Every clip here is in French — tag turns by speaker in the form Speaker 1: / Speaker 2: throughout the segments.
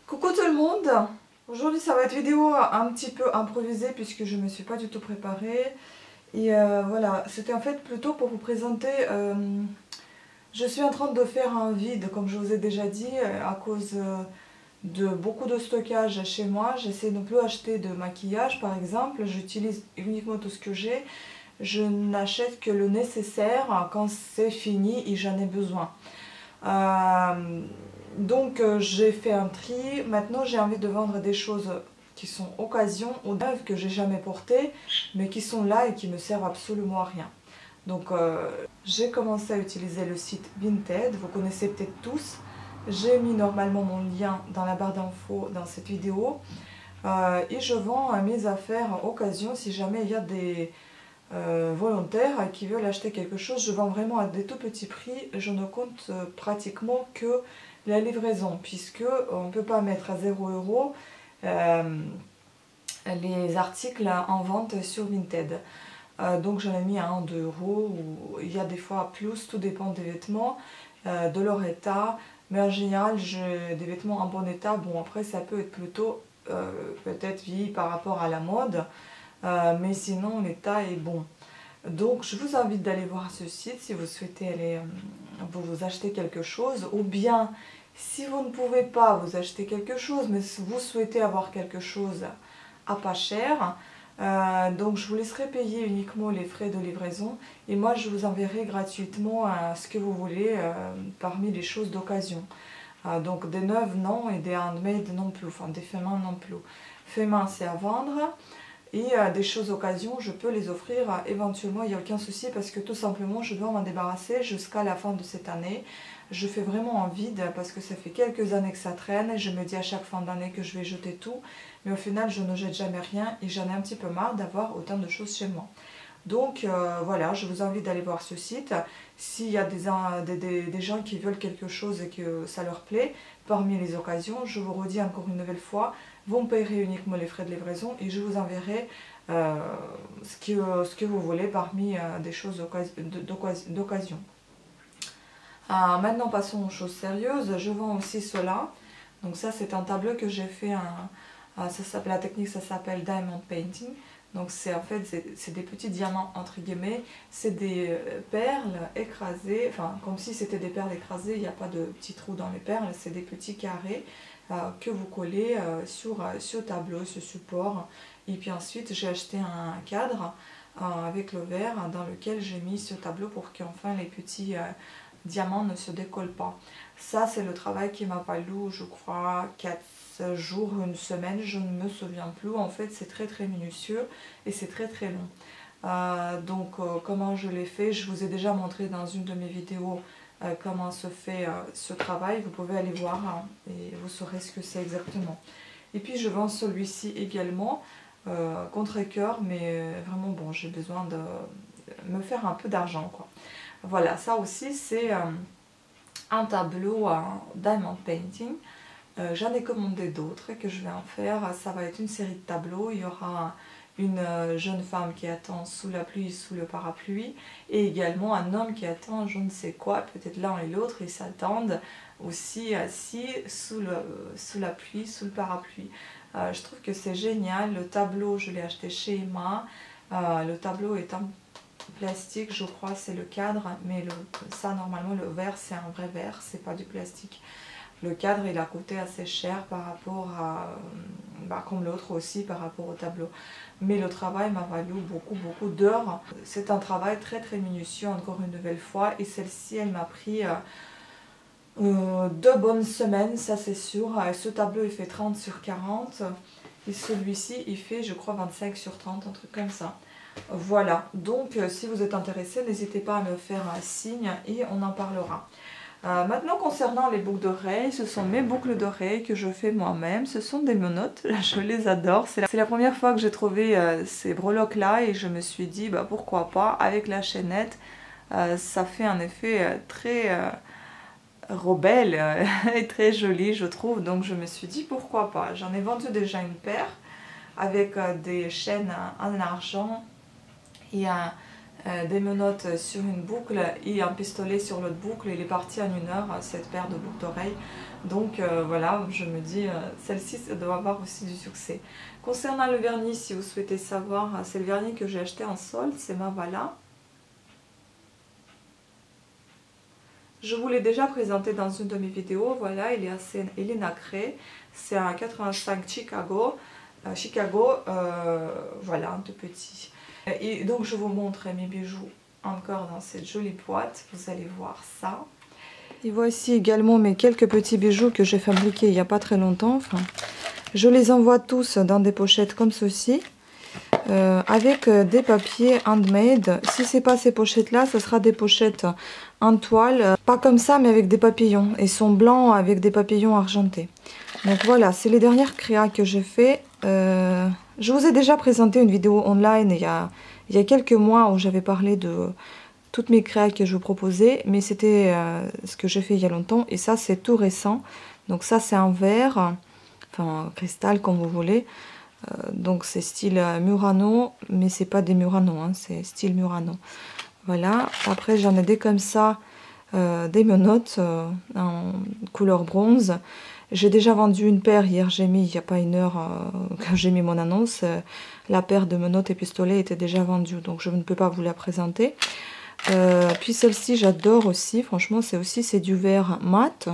Speaker 1: Coucou tout le monde. Aujourd'hui ça va être vidéo un petit peu improvisée puisque je ne me suis pas du tout préparée. Et voilà, c'était en fait plutôt pour vous présenter. Je suis en train de faire un vide, comme je vous ai déjà dit, à cause de beaucoup de stockage chez moi. J'essaie de ne plus acheter de maquillage par exemple. J'utilise uniquement tout ce que j'ai. Je n'achète que le nécessaire quand c'est fini et j'en ai besoin. Donc j'ai fait un tri. Maintenant j'ai envie de vendre des choses qui sont occasion ou neuves que j'ai jamais portées mais qui sont là et qui me servent absolument à rien. Donc j'ai commencé à utiliser le site Vinted, vous connaissez peut-être tous. J'ai mis normalement mon lien dans la barre d'infos dans cette vidéo. Et je vends mes affaires occasion si jamais il y a des volontaires qui veulent acheter quelque chose. Je vends vraiment à des tout petits prix. Je ne compte pratiquement que la livraison puisque on ne peut pas mettre à 0 € les articles en vente sur Vinted. Donc j'en ai mis à 1-2 €, ou il y a des fois plus, tout dépend des vêtements, de leur état. Mais en général j'ai des vêtements en bon état. Bon après ça peut être plutôt peut-être vieilli par rapport à la mode. Mais sinon l'état est bon. Donc je vous invite d'aller voir ce site si vous souhaitez aller vous acheter quelque chose, ou bien si vous ne pouvez pas vous acheter quelque chose mais si vous souhaitez avoir quelque chose à pas cher, donc je vous laisserai payer uniquement les frais de livraison et moi je vous enverrai gratuitement ce que vous voulez parmi les choses d'occasion. Donc des neuves non et des handmade non plus, enfin des faits main non plus. Faits main c'est à vendre. Et des choses occasion, je peux les offrir éventuellement, il n'y a aucun souci parce que tout simplement je dois m'en débarrasser jusqu'à la fin de cette année. Je fais vraiment un vide parce que ça fait quelques années que ça traîne et je me dis à chaque fin d'année que je vais jeter tout. Mais au final je ne jette jamais rien et j'en ai un petit peu marre d'avoir autant de choses chez moi. Donc voilà, je vous invite d'aller voir ce site. S'il y a des gens qui veulent quelque chose et que ça leur plaît, parmi les occasions, je vous redis encore une nouvelle fois, vous me payerez uniquement les frais de livraison et je vous enverrai ce que vous voulez parmi des choses d'occasion. Maintenant passons aux choses sérieuses. Je vends aussi cela. Donc ça c'est un tableau que j'ai fait, la technique ça s'appelle Diamond Painting. Donc c'est en fait c'est des petits diamants entre guillemets, c'est des perles écrasées, enfin comme si c'était des perles écrasées, il n'y a pas de petits trous dans les perles, c'est des petits carrés que vous collez sur ce tableau, ce support. Et puis ensuite j'ai acheté un cadre avec le verre dans lequel j'ai mis ce tableau pour qu'enfin les petits diamants ne se décollent pas. Ça c'est le travail qui m'a valu je crois 4 jours, une semaine, je ne me souviens plus. En fait c'est très minutieux et c'est très long. Donc comment je l'ai fait, je vous ai déjà montré dans une de mes vidéos comment se fait ce travail. Vous pouvez aller voir et vous saurez ce que c'est exactement. Et puis je vends celui-ci également contre cœur, mais vraiment bon, j'ai besoin de me faire un peu d'argent quoi. Voilà, ça aussi c'est un tableau Diamond Painting. J'en ai commandé d'autres que je vais en faire. Ça va être une série de tableaux. Il y aura une jeune femme qui attend sous la pluie, sous le parapluie, et également un homme qui attend je ne sais quoi, peut-être l'un et l'autre, ils s'attendent aussi assis sous la pluie, sous le parapluie. Je trouve que c'est génial. Le tableau, je l'ai acheté chez Emma. Le tableau est en plastique, je crois, c'est le cadre, mais ça normalement le verre c'est un vrai verre, c'est pas du plastique. Le cadre il a coûté assez cher par rapport à, comme l'autre aussi par rapport au tableau. Mais le travail m'a valu beaucoup d'heures. C'est un travail très minutieux encore une nouvelle fois et celle-ci elle m'a pris 2 bonnes semaines, ça c'est sûr. Ce tableau il fait 30 sur 40 et celui-ci il fait je crois 25 sur 30, un truc comme ça. Voilà, donc si vous êtes intéressé, n'hésitez pas à me faire un signe et on en parlera. Maintenant concernant les boucles d'oreilles, ce sont mes boucles d'oreilles que je fais moi-même, ce sont des menottes, je les adore. C'est la première fois que j'ai trouvé ces breloques là et je me suis dit pourquoi pas, avec la chaînette, ça fait un effet très rebelle et très joli je trouve, donc je me suis dit pourquoi pas. J'en ai vendu déjà une paire avec des chaînes en argent et des menottes sur une boucle et un pistolet sur l'autre boucle. Il est parti en 1 heure, cette paire de boucles d'oreilles. Donc voilà, je me dis, celle-ci doit avoir aussi du succès. Concernant le vernis, si vous souhaitez savoir, c'est le vernis que j'ai acheté en solde, c'est Mavala. Je vous l'ai déjà présenté dans une de mes vidéos, voilà, il est nacré, c'est un 85 Chicago, voilà, un tout petit. Et donc je vous montre mes bijoux encore dans cette jolie boîte, vous allez voir ça. Et voici également mes quelques petits bijoux que j'ai fabriqués il n'y a pas très longtemps. Enfin, je les envoie tous dans des pochettes comme ceci. Avec des papiers handmade. Si c'est pas ces pochettes là, ce sera des pochettes en toile, pas comme ça mais avec des papillons, et sont blancs avec des papillons argentés. Donc voilà, c'est les dernières créas que j'ai fait. Je vous ai déjà présenté une vidéo online il y a quelques mois où j'avais parlé de toutes mes créas que je vous proposais, mais c'était ce que j'ai fait il y a longtemps, et ça c'est tout récent. Donc ça c'est en verre, enfin cristal comme vous voulez. Donc c'est style Murano, mais c'est pas des Murano, hein, c'est style Murano. Voilà, après j'en ai des comme ça, des menottes en couleur bronze. J'ai déjà vendu une paire, hier j'ai mis, il n'y a pas 1 heure que j'ai mis mon annonce, la paire de menottes et pistolets était déjà vendue, donc je ne peux pas vous la présenter. Puis celle-ci j'adore aussi, franchement c'est du verre mat,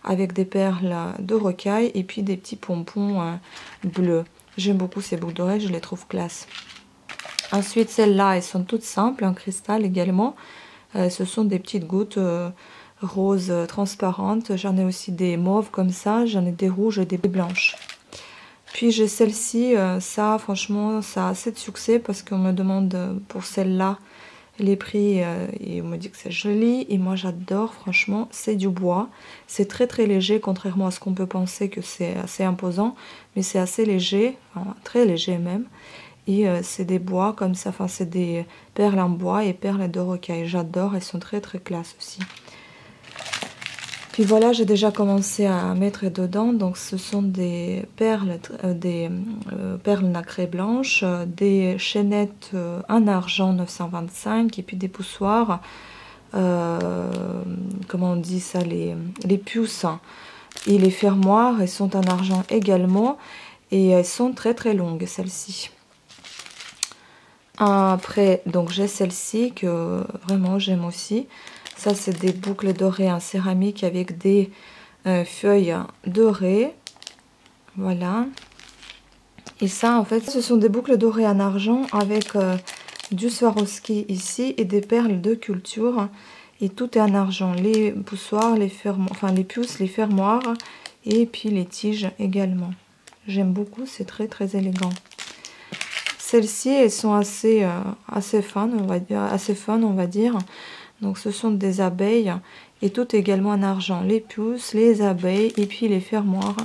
Speaker 1: avec des perles de rocaille et puis des petits pompons bleus. J'aime beaucoup ces boucles d'oreilles, je les trouve classe. Ensuite, celles-là, elles sont toutes simples, en cristal également. Ce sont des petites gouttes roses transparentes. J'en ai aussi des mauves comme ça, j'en ai des rouges et des blanches. Puis j'ai celle-ci, ça franchement, ça a assez de succès parce qu'on me demande pour celle-là les prix et on me dit que c'est joli. Et moi j'adore, franchement, c'est du bois. C'est très très léger, contrairement à ce qu'on peut penser que c'est assez imposant. Mais c'est assez léger, enfin, très léger même. Et c'est des bois comme ça, enfin c'est des perles en bois et perles de rocaille. J'adore, elles sont très très classe aussi. Puis voilà, j'ai déjà commencé à mettre dedans. Donc ce sont des perles, perles nacrées blanches, des chaînettes en argent 925 et puis des poussoirs. Comment on dit ça, les puces et les fermoirs, elles sont en argent également et elles sont très très longues celles-ci. Après, donc j'ai celle-ci que vraiment j'aime aussi. Ça, c'est des boucles dorées en céramique avec des feuilles dorées. Voilà. Et ça, en fait, ce sont des boucles dorées en argent avec du Swarovski ici et des perles de culture. Et tout est en argent. Les poussoirs, les fermoirs, enfin les puces, les fermoirs et puis les tiges également. J'aime beaucoup, c'est très très élégant. Celles-ci, elles sont assez fun, on va dire. Donc ce sont des abeilles et tout également en argent. Les puces, les abeilles et puis les fermoirs,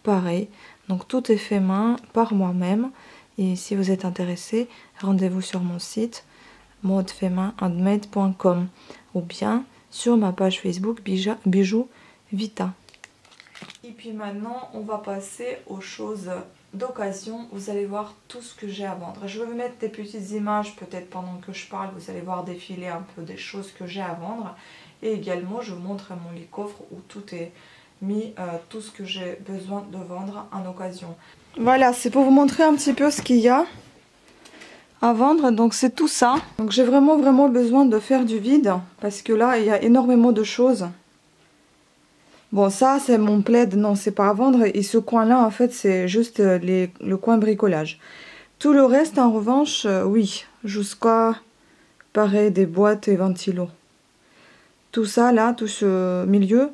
Speaker 1: pareil. Donc tout est fait main par moi-même. Et si vous êtes intéressé, rendez-vous sur mon site modefaitmainhandmade.com ou bien sur ma page Facebook Bijoux Vita. Et puis maintenant, on va passer aux choses d'occasion. Vous allez voir tout ce que j'ai à vendre. Je vais vous mettre des petites images peut-être pendant que je parle. Vous allez voir défiler un peu des choses que j'ai à vendre. Et également, je vous montre mon lit-coffre où tout est mis, tout ce que j'ai besoin de vendre en occasion. Voilà, c'est pour vous montrer un petit peu ce qu'il y a à vendre. Donc c'est tout ça. Donc j'ai vraiment besoin de faire du vide parce que là, il y a énormément de choses. Bon, ça, c'est mon plaid. Non, c'est pas à vendre. Et ce coin-là, en fait, c'est juste le coin bricolage. Tout le reste, en revanche, oui. Jusqu'à, pareil, des boîtes et ventilos. Tout ça, là, tout ce milieu,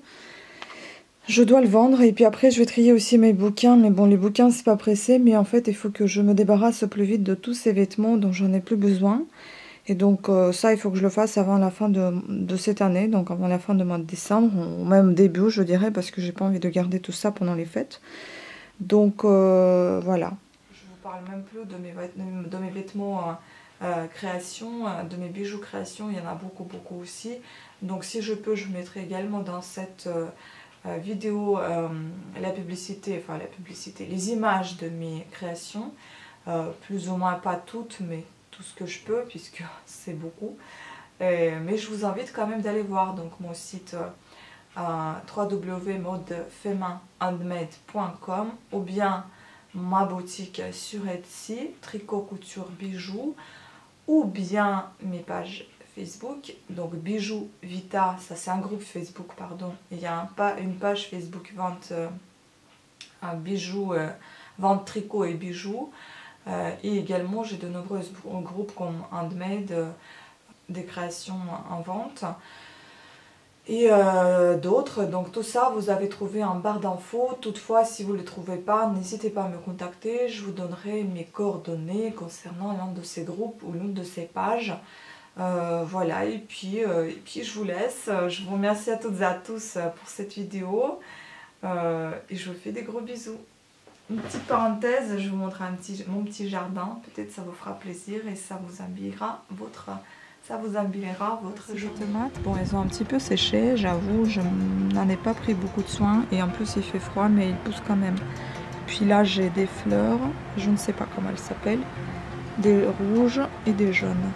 Speaker 1: je dois le vendre. Et puis après, je vais trier aussi mes bouquins. Mais bon, les bouquins, c'est pas pressé. Mais en fait, il faut que je me débarrasse au plus vite de tous ces vêtements dont j'en ai plus besoin. Et donc ça, il faut que je le fasse avant la fin de cette année, donc avant la fin du mois de décembre, ou même début, je dirais, parce que j'ai pas envie de garder tout ça pendant les fêtes. Donc voilà. Je vous parle même plus de mes vêtements création, de mes bijoux création, il y en a beaucoup aussi. Donc si je peux, je mettrai également dans cette vidéo la publicité, les images de mes créations, plus ou moins pas toutes, mais tout ce que je peux, puisque c'est beaucoup. Mais je vous invite quand même d'aller voir donc mon site www.modefemainhandmade.com ou bien ma boutique sur Etsy, tricot, couture, bijoux, ou bien mes pages Facebook, donc Bijoux Vita, ça c'est un groupe Facebook, pardon. Il y a une page Facebook vente bijoux, vente tricot et bijoux. Et également j'ai de nombreux groupes comme Handmade, des créations en vente. Et d'autres, donc tout ça vous avez trouvé en barre d'infos. Toutefois, si vous ne le trouvez pas, n'hésitez pas à me contacter, je vous donnerai mes coordonnées concernant l'un de ces groupes ou l'une de ces pages. Voilà, et puis je vous laisse. Je vous remercie à toutes et à tous pour cette vidéo et je vous fais des gros bisous. Une petite parenthèse, je vous montre mon petit jardin, peut-être ça vous fera plaisir et ça vous embellira votre jus de tomate. Bon, elles ont un petit peu séché, j'avoue, je n'en ai pas pris beaucoup de soin et en plus il fait froid, mais il pousse quand même. Puis là j'ai des fleurs, je ne sais pas comment elles s'appellent, des rouges et des jaunes.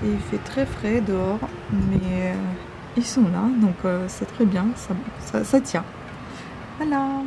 Speaker 1: Et il fait très frais dehors, mais ils sont là, donc c'est très bien, ça tient. Voilà.